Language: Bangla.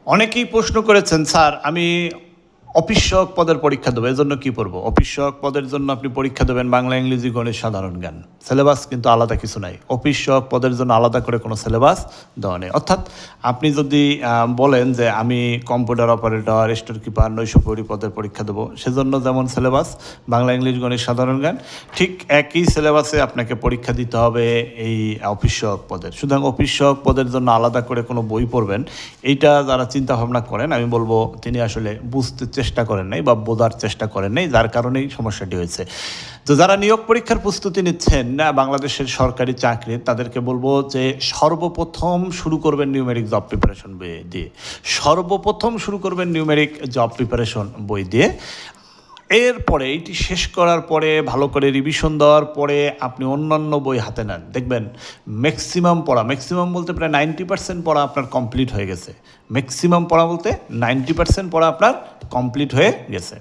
অনেকেই প্রশ্ন করেছেন, স্যার আমি অফিস সহায়ক পদের পরীক্ষা দেবো, এজন্য কী পড়বো? অফিস সহায়ক পদের জন্য আপনি পরীক্ষা দেবেন বাংলা, ইংরেজি, গণিত, সাধারণ জ্ঞান। সিলেবাস কিন্তু আলাদা কিছু নাই। অফিস সহায়ক পদের জন্য আলাদা করে কোনো সিলেবাস দেওয়া নেই। অর্থাৎ আপনি যদি বলেন যে আমি কম্পিউটার অপারেটর, স্টোর কিপার, নৈশপ্রহরী পদের পরীক্ষা দেবো, সেজন্য যেমন সিলেবাস বাংলা, ইংলিশ, গণিত, সাধারণ জ্ঞান, ঠিক একই সিলেবাসে আপনাকে পরীক্ষা দিতে হবে এই অফিস সহায়ক পদের। সুতরাং অফিস সহায়ক পদের জন্য আলাদা করে কোনো বই পড়বেন, এইটা যারা চিন্তা ভাবনা করেন, আমি বলবো তিনি আসলে বুঝতে চেষ্টা করেন নাই বা বোঝার চেষ্টা করেন নাই, যার কারণেই সমস্যাটি হয়েছে। তো যারা নিয়োগ পরীক্ষার প্রস্তুতি নিচ্ছেন না বাংলাদেশের সরকারি চাকরি, তাদেরকে বলবো যে সর্বপ্রথম শুরু করবেন নিউমেরিক জব প্রিপারেশন বই দিয়ে। সর্বপ্রথম শুরু করবেন নিউমেরিক জব প্রিপারেশন বই দিয়ে। এরপরে এইটি শেষ করার পরে ভালো করে রিভিশন দেওয়ার পরে আপনি অন্যান্য বই হাতে নেন, দেখবেন ম্যাক্সিমাম পড়া, ম্যাক্সিমাম বলতে প্রায় 90% পড়া আপনার কমপ্লিট হয়ে গেছে। ম্যাক্সিমাম পড়া বলতে 90% পড়া আপনার কমপ্লিট হয়ে গেছে।